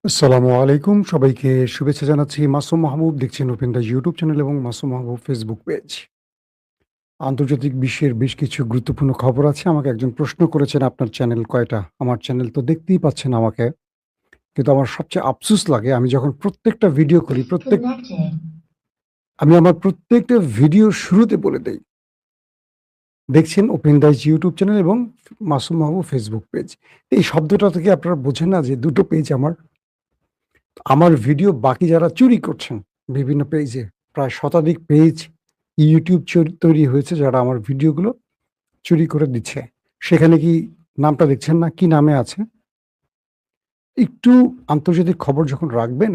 আসসালামু আলাইকুম। সবাইকে শুভেচ্ছা জানাচ্ছি। মাসুম মাহবুব দেখছেন ওপেন দ্য ইউটিউব চ্যানেল এবং মাসুম মাহবুব ফেসবুক পেজ। আন্তর্জাতিক বিশ্বের বেশ কিছু গুরুত্বপূর্ণ খবর আছে। আমাকে একজন প্রশ্ন করেছেন, "আপনার চ্যানেল কয়টা?" আমার চ্যানেল তো দেখতেই পাচ্ছেন আমাকে। কিন্তু আমার সবচেয়ে আফসোস লাগে আমি যখন প্রত্যেকটা ভিডিও করি, Connected. আমি আমার প্রত্যেকটা ভিডিওর শুরুতে বলে দেই, "দেখছেন ওপেন দ্য ইউটিউব চ্যানেল এবং মাসুম মাহবুব ফেসবুক পেজ।" এই শব্দটা থেকে আপনারা বোঝেন না যে ২ টো পেজ আমার। আমার ভিডিও বাকি যারা চুরি করছেন বিভিন্ন পেজে, প্রায় শতাধিক পেজ ইউটিউব তৈরি হয়েছে যারা আমার ভিডিওগুলো চুরি করে দিচ্ছে। সেখানে কি নামটা দেখছেন না? কি নামে আছে? একটু আন্তর্জাতিক খবর যখন রাখবেন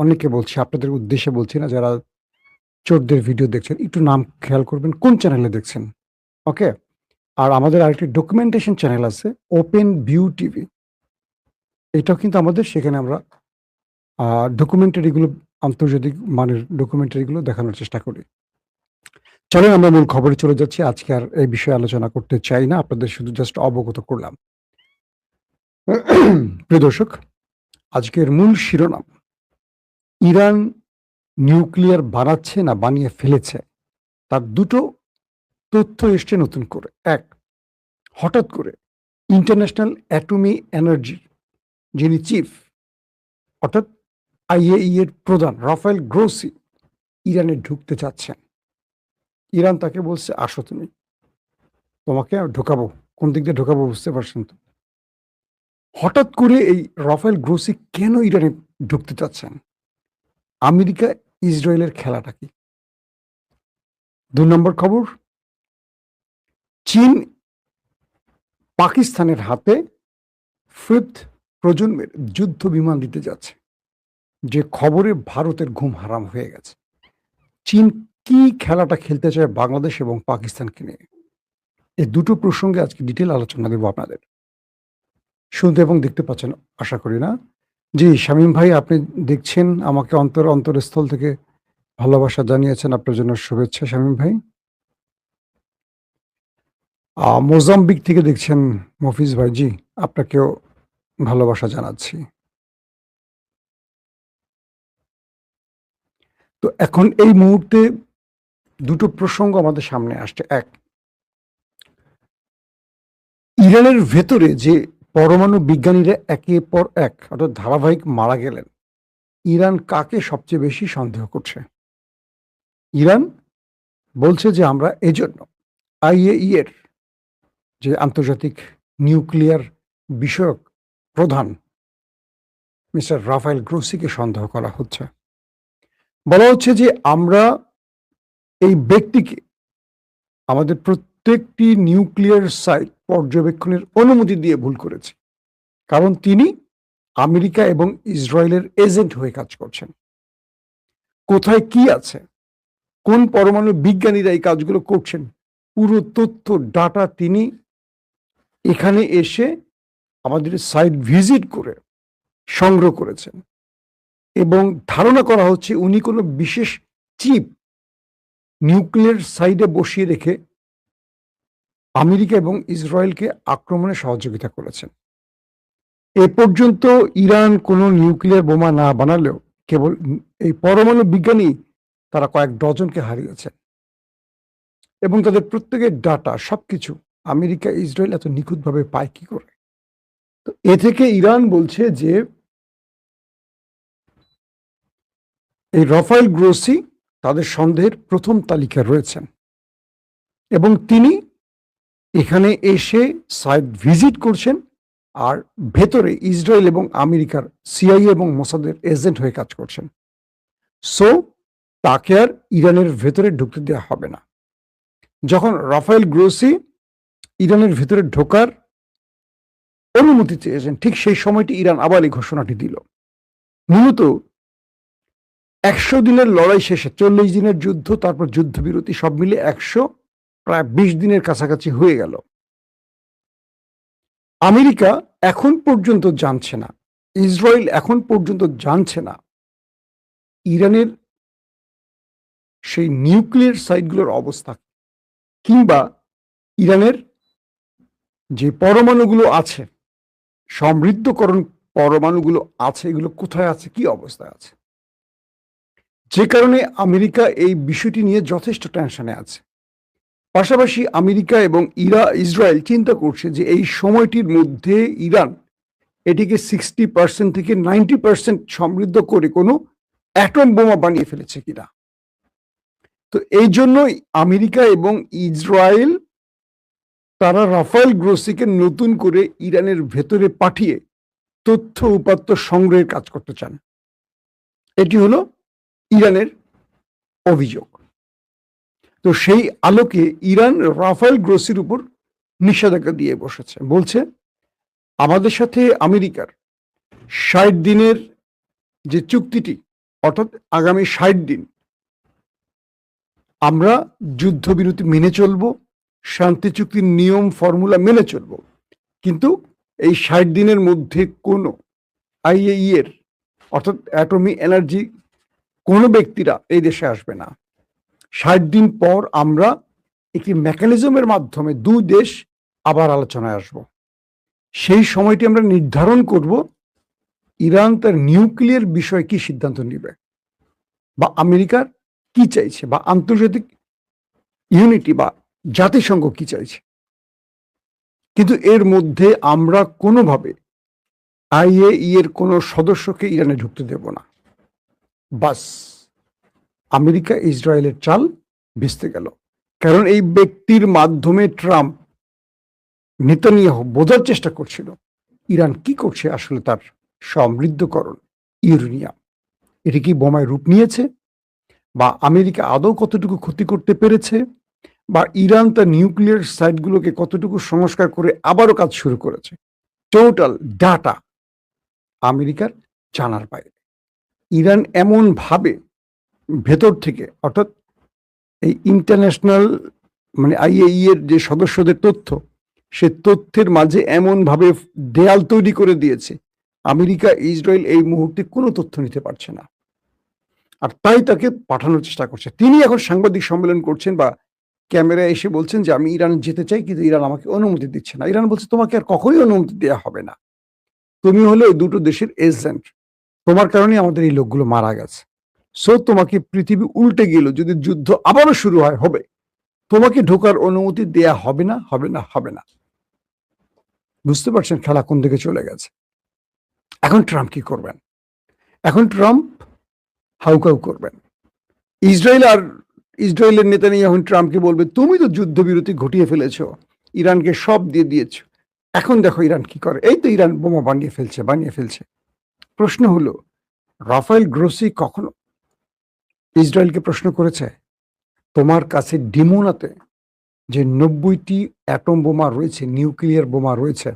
অনেকে বলছি, আপনাদের উদ্দেশ্যে বলছি না যারা চোরদের ভিডিও দেখছেন, একটু নাম খেয়াল করবেন কোন চ্যানেলে দেখছেন। ওকে? আর আমাদের আরেকটি ডকুমেন্টেশন চ্যানেল আছে ওপেন ভিউ টিভি। এটাও কিন্তু আমাদের, সেখানে আমরা আ ডকুমেন্টারি গুলো আন্তর্জাতিক মানের ডকুমেন্টারি গুলো দেখানোর চেষ্টা করি। চলেন আমরা মূল খবরে চলে যাচ্ছি। আজকে আর এই বিষয়ে আলোচনা করতে চাই না। আপনাদের শুধু জাস্ট অবগত করলাম। প্রিয় দর্শক, আজকের মূল শিরোনাম, ইরান নিউক্লিয়ার বানাচ্ছে না বানিয়ে ফেলেছে? তার দুটো তথ্য এসছে নতুন করে। ১, হঠাৎ করে ইন্টারন্যাশনাল অ্যাটমি এনার্জি যিনি চিফ, অর্থাৎ IAEA এর প্রধান রাফায়েল গ্রোসি ইরানে ঢুকতে চাচ্ছেন। ইরান তাকে বলছে, "আসো তুমি। তোমাকে ঢোকাবো।" কোন দিক দিয়ে ঢোকাবো বুঝতে পারছেন তো? হঠাৎ করে এই রাফায়েল গ্রোসি কেন ইরানে ঢুকতে চাচ্ছেন? আমেরিকা ইসরায়েলের খেলাটা কি? ২ নম্বর খবর, চীন পাকিস্তানের হাতে 5th প্রজন্মের যুদ্ধ বিমান দিতে যাচ্ছে। যে খবরে ভারতের ঘুম হারাম হয়ে গেছে। চীন কি খেলাটা খেলতে চায় বাংলাদেশ এবং পাকিস্তানকে নিয়ে? এই দুটো প্রসঙ্গে আজকে ডিটেইল আলোচনা দেব আপনাদের। শুনতে এবং দেখতে পাচ্ছেন আশা করি, না? জি, শামীম ভাই আপনি দেখছেন আমাকে অন্তরস্থল থেকে ভালোবাসা জানিয়েছেন। আপনার জন্য শুভেচ্ছা শামীম ভাই। মোজাম্বিক থেকে দেখছেন মফিজ ভাই, জি, আপনাকেও ভালোবাসা জানাচ্ছি। তো এখন এই মুহূর্তে দুটো প্রসঙ্গ আমাদের সামনে আসছে। ১, ইরানের ভেতরে যে পরমাণু বিজ্ঞানীরা একের পর এক অর্থাৎ ধারাবাহিক মারা গেলেন, ইরান কাকে সবচেয়ে বেশি সন্দেহ করছে? ইরান বলছে যে আমরা এজন্য IAEA এর যে আন্তর্জাতিক নিউক্লিয়ার বিষয়ক প্রধান মিস্টার রাফায়েল গ্রোসিকে সন্দেহ করা হচ্ছে। বলা হচ্ছে যে আমরা এই ব্যক্তিকে আমাদের প্রত্যেকটি নিউক্লিয়ার সাইট পর্যবেক্ষণের অনুমতি দিয়ে ভুল করেছি। কারণ তিনি আমেরিকা এবং ইসরায়েলের এজেন্ট হয়ে কাজ করছেন। কোথায় কি আছে, কোন পরমাণু বিজ্ঞানীরা এই কাজগুলো করছেন, পুরো তথ্য ডাটা তিনি এখানে এসে আমাদের সাইট ভিজিট করে সংগ্রহ করেছেন এবং ধারণা করা হচ্ছে উনি কোনো বিশেষ চিপ নিউক্লিয়ার সাইডে বসিয়ে রেখে আমেরিকা এবং ইসরায়েলকে আক্রমণে সহযোগিতা করেছেন। এ পর্যন্ত ইরান কোনো নিউক্লিয়ার বোমা না বানালেও কেবল এই পরমাণু বিজ্ঞানী তারা কয়েক ডজনকে হারিয়েছেন এবং তাদের প্রত্যেকের ডাটা সবকিছু আমেরিকা ইসরায়েল এত নিখুঁতভাবে পায় কি করে? তো এ থেকে ইরান বলছে যে এই রাফায়েল গ্রোসি তাদের সন্দেহের প্রথম তালিকায় রয়েছেন এবং তিনি এখানে এসে সাইট ভিজিট করছেন আর ভেতরে ইসরায়েল এবং আমেরিকার CIA এবং মোসাদের এজেন্ট হয়ে কাজ করছেন। সো তাকে আর ইরানের ভেতরে ঢুকতে দেওয়া হবে না। যখন রাফায়েল গ্রোসি ইরানের ভেতরে ঢোকার অনুমতি চেয়েছেন, ঠিক সেই সময়টি ইরান আবার এই ঘোষণাটি দিল। মূলত ১০০ দিনের লড়াই শেষে ৪০ দিনের যুদ্ধ, তারপর যুদ্ধবিরতি সব মিলে প্রায় ২০ দিনের কাছাকাছি হয়ে গেল। আমেরিকা এখন পর্যন্ত জানছে না, ইসরায়েল এখন পর্যন্ত জানছে না ইরানের সেই নিউক্লিয়ার সাইটগুলোর অবস্থা কিংবা ইরানের যে পরমাণুগুলো আছে সমৃদ্ধকরণ পরমাণুগুলো আছে এগুলো কোথায় আছে, কি অবস্থায় আছে। যে কারণে আমেরিকা এই বিষয়টি নিয়ে যথেষ্ট টেনশনে আছে। পাশাপাশি আমেরিকা এবং ইসরায়েল চিন্তা করছে যে এই সময়টির মধ্যে ইরান এটিকে 60% থেকে 90% সমৃদ্ধ করে কোনো অ্যাটম বোমা বানিয়ে ফেলেছে কিনা। তো এই জন্যই আমেরিকা এবং ইসরায়েল তারা রাফায়েল গ্রোসিকে নতুন করে ইরানের ভেতরে পাঠিয়ে তথ্য উপাত্ত সংগ্রহের কাজ করতে চান। এটি হলো ইরানের অভিযোগ। তো সেই আলোকে ইরান রাফায়েল গ্রোসির উপর নিষেধাজ্ঞা দিয়ে বসেছে, বলছে আমাদের সাথে আমেরিকার 60 দিনের যে চুক্তিটি, অর্থাৎ আগামী 60 দিন আমরা যুদ্ধবিরতি মেনে চলব, শান্তি চুক্তির নিয়ম ফর্মুলা মেনে চলব, কিন্তু এই 60 দিনের মধ্যে কোনো আইএই এর অর্থাৎ অ্যাটমি এনার্জি কোনো ব্যক্তিরা এই দেশে আসবে না। 60 দিন পর আমরা একটি মেকানিজমের মাধ্যমে দুই দেশ আবার আলোচনায় আসব। সেই সময়টি আমরা নির্ধারণ করব ইরান তার নিউক্লিয়ার বিষয়ে কি সিদ্ধান্ত নেবে, বা আমেরিকার কি চাইছে, বা আন্তর্জাতিক ইউনিটি বা জাতিসংঘ কি চাইছে। কিন্তু এর মধ্যে আমরা কোনোভাবে আইএই এর কোনো সদস্যকে ইরানে ঢুকতে দেব না। বাস, আমেরিকা ইসরায়েলের চাল ভেস্তে গেল। কারণ এই ব্যক্তির মাধ্যমে ট্রাম্প নেতানিয়াহু বোঝার চেষ্টা করছিল ইরান কি করছে আসলে তার সমৃদ্ধকরণ ইউরেনিয়াম, এটি কি বোমায় রূপ নিয়েছে, বা আমেরিকা আদৌ কতটুকু ক্ষতি করতে পেরেছে, বা ইরান তার নিউক্লিয়ার সাইটগুলোকে কতটুকু সংস্কার করে আবারও কাজ শুরু করেছে। টোটাল ডাটা আমেরিকার জানার বাইরে। ইরান এমন ভাবে ভেতর থেকে, অর্থাৎ এই ইন্টারন্যাশনাল মানে আইএই এর যে সদস্যদের তথ্য, সে তথ্যের মাঝে এমন ভাবে দেয়াল তৈরি করে দিয়েছে আমেরিকা ইসরায়েল এই মুহূর্তে কোনো তথ্য নিতে পারছে না। আর তাই তাকে পাঠানোর চেষ্টা করছে। তিনি এখন সাংবাদিক সম্মেলন করছেন বা ক্যামেরায় এসে বলছেন যে আমি ইরান যেতে চাই, কিন্তু ইরান আমাকে অনুমতি দিচ্ছে না। ইরান বলছে তোমাকে আর কখনোই অনুমতি দেওয়া হবে না, তুমি হলো এই দুটো দেশের এজেন্ট, তোমার কারণে আমাদের এই লোকগুলো মারা গেছে। সো তোমাকে পৃথিবী উল্টে গেল, যদি যুদ্ধ আবারও শুরু হয় হবে, তোমাকে ঢোকার অনুমতি দেয়া হবে না, হবে না, হবে না। বুঝতে পারছেন খেলা কোন দিকে চলে গেছে। এখন ট্রাম্প কি করবেন? এখন ট্রাম্প হাউকাউ করবেন। ইসরায়েলের নেতানিয়াহু ট্রাম্পকে বলবে তুমি তো যুদ্ধবিরতি ঘটিয়ে ফেলেছ, ইরানকে সব দিয়ে দিয়েছ, এখন দেখো ইরান কি করে। এই তো ইরান বোমা বানিয়ে ফেলছে। প্রশ্ন হলো, রাফায়েল গ্রোসি কখনো ইসরায়েলকে প্রশ্ন করেছে তোমার কাছে ডিমোনাতে যে 90টি অ্যাটম বোমা রয়েছে, নিউক্লিয়ার বোমা রয়েছে,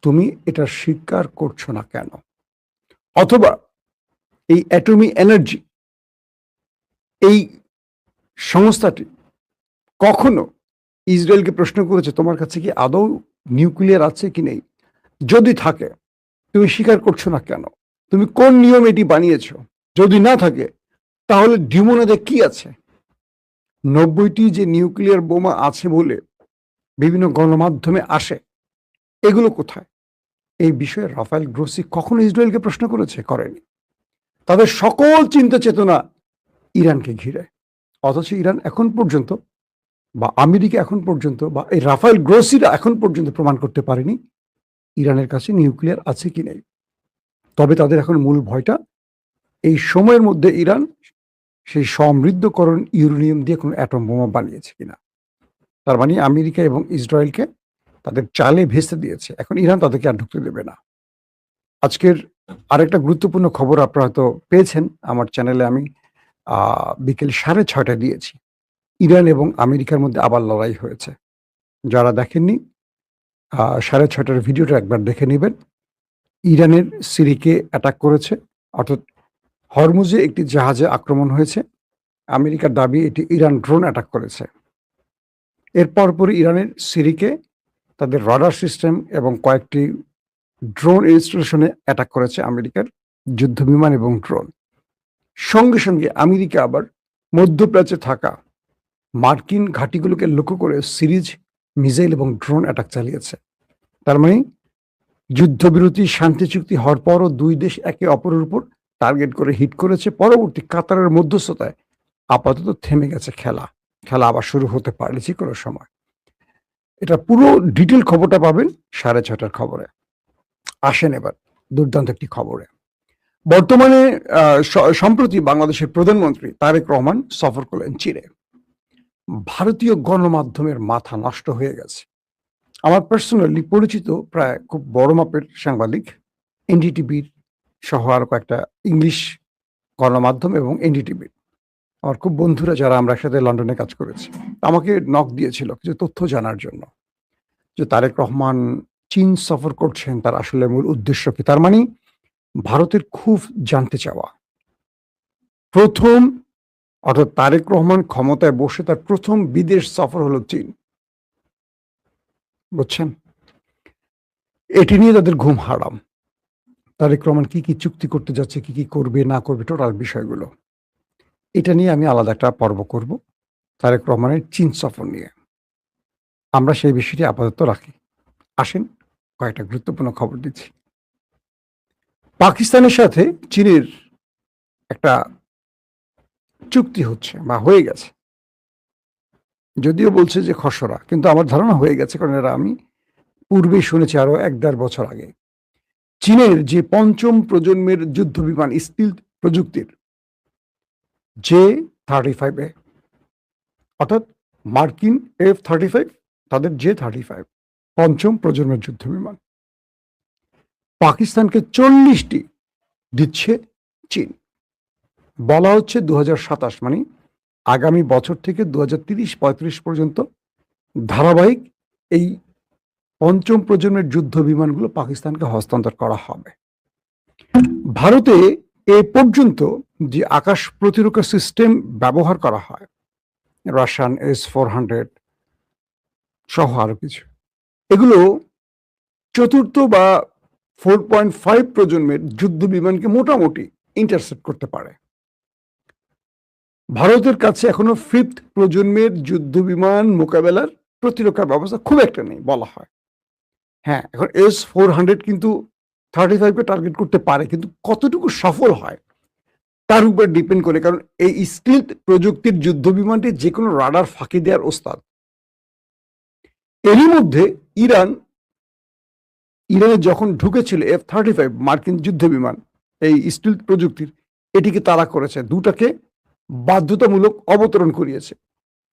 তুমি এটা স্বীকার করছো না কেন? অথবা এই অ্যাটমি এনার্জি এই সংস্থাটি কখনো ইসরায়েলকে প্রশ্ন করেছে তোমার কাছে কি আদৌ নিউক্লিয়ার আছে কি নেই? যদি থাকে তুমি স্বীকার করছো না কেন? তুমি কোন নিয়ম এটি বানিয়েছ? যদি না থাকে তাহলে ডিমোনাতে কি আছে? 90টি যে নিউক্লিয়ার বোমা আছে বলে বিভিন্ন গণমাধ্যমে আসে, এগুলো কোথায়? এই বিষয়ে রাফায়েল গ্রোসি কখনো ইসরায়েলকে প্রশ্ন করেছে? করেনি। তাদের সকল চিন্তা চেতনা ইরানকে ঘিরে। অথচ ইরান এখন পর্যন্ত, বা আমেরিকা এখন পর্যন্ত, বা এই রাফায়েল গ্রোসিরা এখন পর্যন্ত প্রমাণ করতে পারেনি ইরানের কাছে নিউক্লিয়ার আছে কি নেই। তবে তাদের এখন মূল ভয়টা এই সময়ের মধ্যে ইরান সেই সমৃদ্ধকরণ ইউরেনিয়াম দিয়ে কোনো অ্যাটম বোমা বানিয়েছে কিনা। তার মানে আমেরিকা এবং ইসরায়েলকে তাদের চালে ভেস্তে দিয়েছে। এখন ইরান তাদেরকে আর ঢুকতে দেবে না। আজকের আরেকটা গুরুত্বপূর্ণ খবর আপনারা হয়তো পেয়েছেন, আমার চ্যানেলে আমি বিকেল 6:30 দিয়েছি। ইরান এবং আমেরিকার মধ্যে আবার লড়াই হয়েছে। যারা দেখেননি 6:30 ভিডিওটা একবার দেখে নেবেন। ইরানের সিরিকে অ্যাটাক করেছে, অর্থাৎ হরমুজে একটি জাহাজে আক্রমণ হয়েছে। আমেরিকার দাবি এটি ইরান ড্রোন অ্যাটাক করেছে। এর পরপরই ইরানের সিরিকে তাদের রাডার সিস্টেম এবং কয়েকটি ড্রোন ইনস্টলেশনে অ্যাটাক করেছে আমেরিকার যুদ্ধবিমান এবং ড্রোন। সঙ্গে সঙ্গে আমেরিকা আবার মধ্যপ্রাচ্যে থাকা মার্কিন ঘাঁটিগুলোকে লক্ষ্য করে সিরিজ মিসাইল এবং ড্রোন অ্যাটাক চালিয়েছে। তার মানে যুদ্ধবিরতি শান্তি চুক্তি হওয়ার পরও দুই দেশ একে অপরের উপর টার্গেট করে হিট করেছে। পরবর্তী কাতারের মধ্যস্থতায় আপাতত থেমে গেছে খেলা। খেলা আবার শুরু হতে পারে যে কোনো সময়। এটা পুরো ডিটেল খবরটা পাবেন 6:30টার খবরে। আসেন এবার দুর্দান্ত একটি খবরে। বর্তমানে সম্প্রতি বাংলাদেশের প্রধানমন্ত্রী তারেক রহমান সফর করলেন চীনে। ভারতীয় গণমাধ্যমের মাথা নষ্ট হয়ে গেছে। আমার পার্সোনালি পরিচিত প্রায় খুব বড় মাপের সাংবাদিক, এনডিটিভির সহ আরো কয়েকটা ইংলিশ গণমাধ্যম এবং এনডিটিভির আমার খুব বন্ধুরা যারা আমরা একসাথে লন্ডনে কাজ করেছি, আমাকে নক দিয়েছিল কিছু তথ্য জানার জন্য যে তারেক রহমান চীন সফর করছেন, তার আসলে মূল উদ্দেশ্য কি। তার মানে ভারতের খুব জানতে চাওয়া। প্রথম অর্থাৎ তারেক রহমান ক্ষমতায় বসে তার প্রথম বিদেশ সফর হলো চীন, বুঝছেন। এটি নিয়ে তাদের ঘুম হারাম। তারেক রহমান কি কি চুক্তি করতে যাচ্ছে, কি কি করবে না করবে, টোটাল বিষয়গুলো এটা নিয়ে আমি আলাদা একটা পর্ব করব, তারেক রহমানের চীন সফর নিয়ে। আমরা সেই বিষয়টি আপাতত রাখি। আসেন কয়েকটা গুরুত্বপূর্ণ খবর দিচ্ছি। পাকিস্তানের সাথে চীনের একটা চুক্তি হচ্ছে বা হয়ে গেছে, যদিও বলছে যে খসড়া, কিন্তু আমার ধারণা হয়ে গেছে, কারণ এরা আমি পূর্বেই শুনেছি আরো 1-1.5 বছর আগে। চীনের যে পঞ্চম প্রজন্মের যুদ্ধ বিমান স্টিল প্রযুক্তির J-35A, অর্থাৎ মার্কিন F-35, তাদের J-35 পঞ্চম প্রজন্মের যুদ্ধ বিমান পাকিস্তানকে 40টি দিচ্ছে চীন। বলা হচ্ছে 2027 মানে আগামী বছর থেকে 2030-35 পর্যন্ত ধারাবাহিক এই পঞ্চম প্রজন্মের যুদ্ধ বিমানগুলো পাকিস্তানকে হস্তান্তর করা হবে। ভারতে এ পর্যন্ত যে আকাশ প্রতিরক্ষা সিস্টেম ব্যবহার করা হয়, রাশিয়ান S-400 সহ আরো কিছু, এগুলো চতুর্থ বা 4.5 প্রজন্মের যুদ্ধ বিমানকে মোটামুটি ইন্টারসেপ্ট করতে পারে। ভারতের কাছে এখনো 5th প্রজন্মের যুদ্ধ বিমান মোকাবেলার প্রতিরক্ষা ব্যবস্থা খুব একটা নেই বলা হয়। হ্যাঁ, এখন S-400 কিন্তু 35কে টার্গেট করতে পারে, কিন্তু কতটুকু সফল হয় তার উপর ডিপেন্ড করে, কারণ এই স্টিলথ প্রযুক্তির যুদ্ধ বিমানটি যে কোনো রাডার ফাঁকি দেওয়ার ওস্তাদ। এরই মধ্যে ইরানে যখন ঢুকেছিল F-35 মার্কিন যুদ্ধ বিমান এই স্টিলথ প্রযুক্তির, এটিকে তারা করেছে, দুটাকে বাধ্যতামূলক অবতরণ করিয়েছে,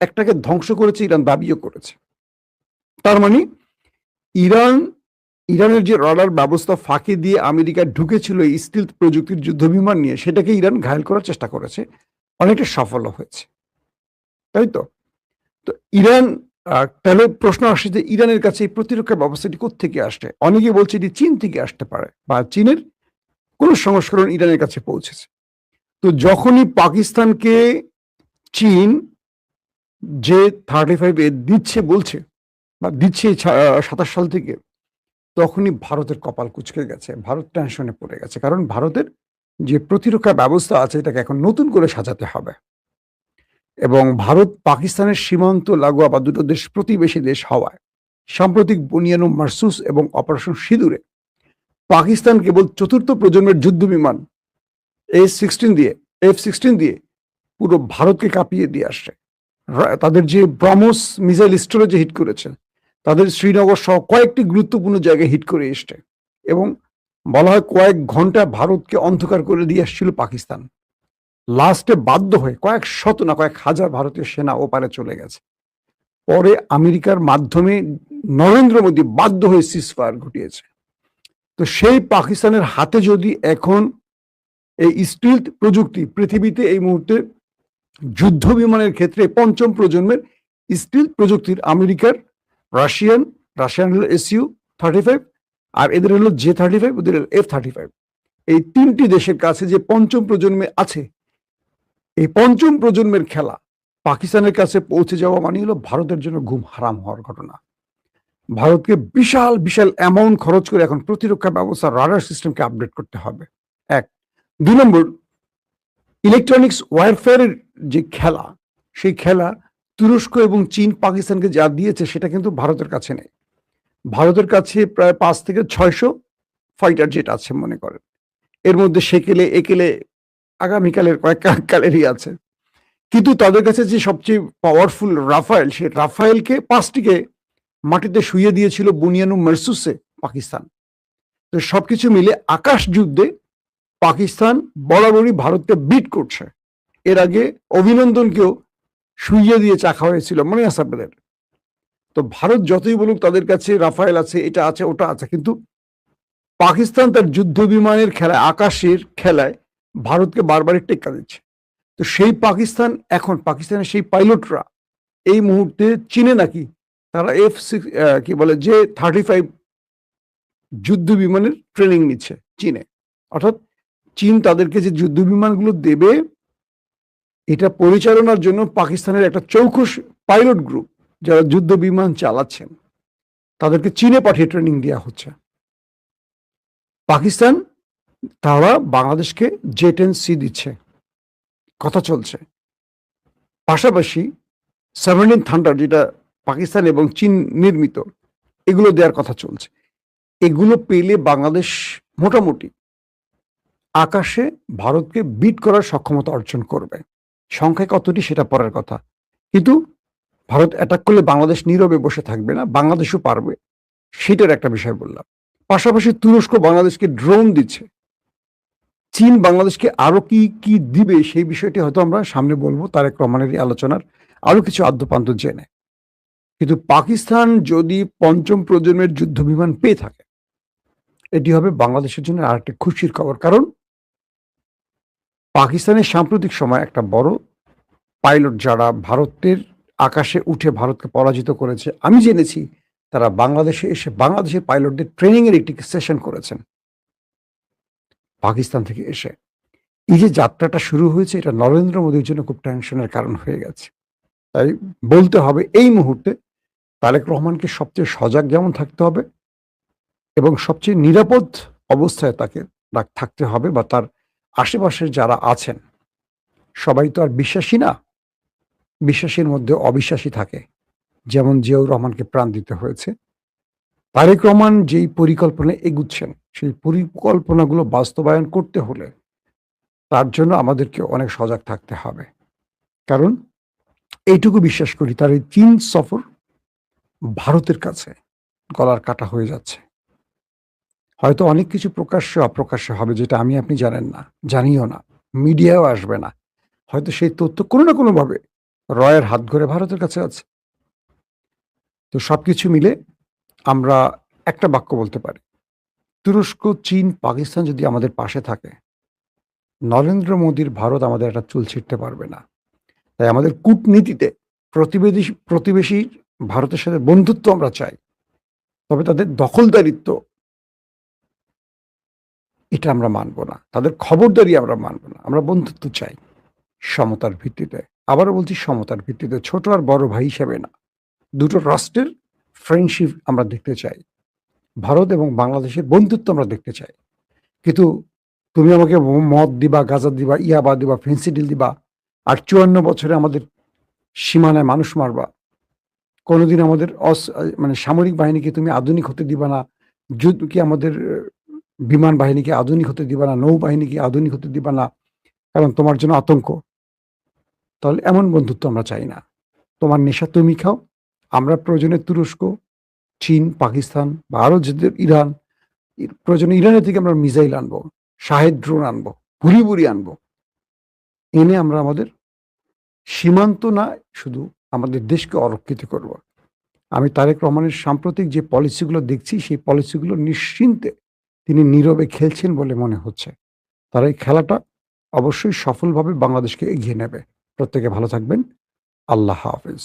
একটাকে ধ্বংস করেছে, ইরান দাবিও করেছে। তার মানে ইরানের যে রাডার ব্যবস্থা ফাঁকি দিয়ে আমেরিকা ঢুকেছিল এই স্টিলথ প্রযুক্তির যুদ্ধ বিমান নিয়ে, সেটাকে ইরান ঘায়েল করার চেষ্টা করেছে, অনেকটা সফল হয়েছে, তাই তো। তো ইরান, তাহলে প্রশ্ন আসছে যে ইরানের কাছে এই প্রতিরক্ষা ব্যবস্থাটি কোত্থেকে আসছে। অনেকে বলছে এটি চীন থেকে আসতে পারে বা চীনের কোন সংস্করণ ইরানের কাছে পৌঁছেছে। তো যখনই পাকিস্তানকে চীন J-35 দিচ্ছে বলছে বা দিচ্ছে 27 সাল থেকে, তখনই ভারতের কপাল কুঁচকে গেছে, ভারত টেনশনে পড়ে গেছে, কারণ ভারতের যে প্রতিরক্ষা ব্যবস্থা আছে এটাকে এখন নতুন করে সাজাতে হবে। এবং ভারত পাকিস্তানের সীমান্ত লাগোয়া বা দুটো দেশ প্রতিবেশী দেশ হওয়ায় সাম্প্রতিক বুনিয়ানুম মারসুস এবং অপারেশন সিঁদুরে পাকিস্তান কেবল চতুর্থ প্রজন্মের যুদ্ধ বিমান F-16 দিয়ে পুরো ভারতকে কাঁপিয়ে দিয়ে আসছে। তাদের যে ব্রহ্মস মিসাইল স্টোরেজে হিট করেছে, তাদের শ্রীনগর সহ কয়েকটি গুরুত্বপূর্ণ জায়গায় হিট করে এসছে, এবং বলা হয় কয়েক ঘন্টা ভারতকে অন্ধকার করে দিয়ে আসছিল পাকিস্তান। লাস্টে বাধ্য হয়ে কয়েক শত না কয়েক হাজার ভারতীয় সেনা ওপারে চলে গেছে। পরে আমেরিকার মাধ্যমে নরেন্দ্র মোদী বাধ্য হয়ে সিজফায়ার ঘটিয়েছে। তো সেই পাকিস্তানের হাতে যদি এখন এই স্টিলথ প্রযুক্তি, পৃথিবীতে এই মুহূর্তে যুদ্ধ বিমানের ক্ষেত্রে পঞ্চম প্রজন্মের স্টিলথ প্রযুক্তির আমেরিকার, রাশিয়ান হলো Su-35, আর এদের হলো J-35, ওদের F-35, এই তিনটি দেশের কাছে যে পঞ্চম প্রজন্মে আছে, এই পঞ্চম প্রজন্মের খেলা পাকিস্তানের কাছে পৌঁছে যাওয়া মানে হলো ভারতের জন্য ঘুম হারাম হওয়ার ঘটনা। ভারতকে বিশাল বিশাল অ্যামাউন্ট খরচ করে এখন প্রতিরক্ষা ব্যবস্থা, রাডার সিস্টেমকে আপডেট করতে হবে, এক। 2 নম্বর, ইলেকট্রনিক্স ওয়ারফেয়ারের যে খেলা, সেই খেলা তুরস্ক এবং চীন পাকিস্তানকে যা দিয়েছে সেটা কিন্তু ভারতের কাছে নেই। ভারতের কাছে প্রায় ৫ থেকে ৬০০ ফাইটার জেট আছে মনে করেন। এর মধ্যে সেকেলে, একেলে আগামীকালের কয়েক কালেরই আছে। কিন্তু তাদের কাছে যে সবচেয়ে পাওয়ারফুল রাফায়েল, সেই রাফায়েলকে ৫ টিকে মাটিতে শুইয়ে দিয়েছিল বুনিয়ানু মারসুসে পাকিস্তান। তো সবকিছু মিলে আকাশ যুদ্ধে পাকিস্তান বরাবরই ভারতকে বিট করছে। এর আগে অভিনন্দনকেও শুইয়ে দিয়ে চা খাওয়া হয়েছিল, মনে আছে আপনাদের? তো ভারত যতই বলুক তাদের কাছে রাফায়েল আছে, এটা আছে, ওটা আছে, কিন্তু পাকিস্তান তার যুদ্ধ বিমানের খেলায়, আকাশের খেলায় ভারতকে বারবারই টেক্কা দিচ্ছে। তো সেই পাকিস্তান, এখন পাকিস্তানের সেই পাইলটরা এই মুহূর্তে চীনে নাকি তারা কি বলে J-35 যুদ্ধ বিমানের ট্রেনিং নিচ্ছে চীনে। অর্থাৎ চীন তাদেরকে যে যুদ্ধ বিমানগুলো দেবে, এটা পরিচালনার জন্য পাকিস্তানের একটা চৌখুশ পাইলট গ্রুপ যারা যুদ্ধ বিমান চালাচ্ছেন তাদেরকে চীনে পাঠিয়ে ট্রেনিং দেওয়া হচ্ছে। পাকিস্তান তারা বাংলাদেশকে J-10C দিচ্ছে, কথা চলছে। পাশাপাশি 17 থান্ডার, যেটা পাকিস্তান এবং চীন নির্মিত, এগুলো দেওয়ার কথা চলছে। এগুলো পেলে বাংলাদেশ মোটামুটি আকাশে ভারতকে বিট করার সক্ষমতা অর্জন করবে। সংখ্যায় কতটি সেটা পরের কথা, কিন্তু ভারত অ্যাটাক করলে বাংলাদেশ নীরবে বসে থাকবে না, বাংলাদেশও পারবে, সেটার একটা বিষয় বললাম। পাশাপাশি তুরস্ক বাংলাদেশকে ড্রোন দিচ্ছে। চীন বাংলাদেশকে আরো কি কি দিবে সেই বিষয়টি হয়তো আমরা সামনে বলবো তারেক রহমানের এই আলোচনার আরো কিছু আদ্যপান্ত জেনে। কিন্তু পাকিস্তান যদি পঞ্চম প্রজন্মের যুদ্ধ বিমান পেয়ে থাকে, এটি হবে বাংলাদেশের জন্য আর একটা খুশির খবর। কারণ পাকিস্তানের সাম্প্রতিক সময় একটা বড় পাইলট যারা ভারতের আকাশে উঠে ভারতকে পরাজিত করেছে, আমি জেনেছি তারা বাংলাদেশে এসে বাংলাদেশের পাইলটদের ট্রেনিং এর একটি সেশন করেছেন পাকিস্তান থেকে এসে। এই যে যাত্রাটা শুরু হয়েছে, এটা নরেন্দ্র মোদীর জন্য খুব টেনশনের কারণ হয়ে গেছে। তাই বলতে হবে এই মুহূর্তে তারেক রহমানকে সবচেয়ে সজাগ যেমন থাকতে হবে এবং সবচেয়ে নিরাপদ অবস্থায় তাকে থাকতে হবে, বা তার আশেপাশের যারা আছেন সবাই তো আর বিশ্বাসী না, বিশ্বাসীর মধ্যে অবিশ্বাসী থাকে। যেমন জিয়াউর রহমানকে প্রাণ দিতে হয়েছে, তারেক রহমান যেই পরিকল্পনা এগুচ্ছেন সেই পরিকল্পনাগুলো বাস্তবায়ন করতে হলে তার জন্য আমাদেরকে অনেক সজাগ থাকতে হবে। কারণ এইটুকু বিশ্বাস করি, তার এই চীন সফর ভারতের কাছে গলার কাটা হয়ে যাচ্ছে। হয়তো অনেক কিছু প্রকাশ্যে অপ্রকাশ্যে হবে যেটা আমি আপনি জানেন না, জানিও না, মিডিয়াও আসবে না। হয়তো সেই তথ্য কোনো না কোনোভাবে রয়ের হাত ধরে ভারতের কাছে আছে। তো সবকিছু মিলে আমরা একটা বাক্য বলতে পারি, তুরস্ক, চীন, পাকিস্তান যদি আমাদের পাশে থাকে, নরেন্দ্র মোদীর ভারত আমাদের একটা চুল ছিঁড়তে পারবে না। তাই আমাদের কূটনীতিতে প্রতিবেশী ভারতের সাথে বন্ধুত্ব আমরা চাই, তবে তাদের দখলদারিত্ব এটা আমরা মানব না, তাদের খবরদারি আমরা মানব না। আমরা বন্ধুত্ব চাই সমতার ভিত্তিতে। আবারও বলছি, সমতার ভিত্তিতে, ছোট আর বড় ভাই হিসেবে না। দুটো রাষ্ট্রের ফ্রেন্ডশিপ আমরা দেখতে চাই, ভারত এবং বাংলাদেশের বন্ধুত্ব আমরা দেখতে চাই। কিন্তু তুমি আমাকে মদ দিবা, গাঁজা দিবা, ইয়াবা দিবা, ফেন্সিডিল দিবা, আর 54 বছরে আমাদের সীমানায় মানুষ মারবা, কোনোদিন আমাদের মানে সামরিক বাহিনীকে তুমি আধুনিক হতে দিবা না, কি আমাদের বিমান বাহিনীকে আধুনিক হতে দিবা না, নৌবাহিনীকে আধুনিক হতে দিবা না, কারণ তোমার জন্য আতঙ্ক। তাহলে এমন বন্ধুত্ব আমরা চাই না। তোমার নেশা তুমি খাও, আমরা প্রয়োজনে তুরস্ক, চীন, পাকিস্তান বা আরো যাদের ইরান, প্রয়োজনে ইরানের থেকে আমরা মিসাইল আনবো, শাহেদ ড্রোন আনবো, ভুরি ভুরি আনবো, এনে আমরা আমাদের সীমান্ত না শুধু আমাদের দেশকে অরক্ষিত করব। আমি তারেক রহমানের সাম্প্রতিক যে পলিসিগুলো দেখছি, সেই পলিসিগুলো নিশ্চিন্তে তিনি নীরবে খেলছেন বলে মনে হচ্ছে। তারা এই খেলাটা অবশ্যই সফলভাবে বাংলাদেশকে এগিয়ে নেবে। প্রত্যেকে ভালো থাকবেন। আল্লাহ হাফেজ।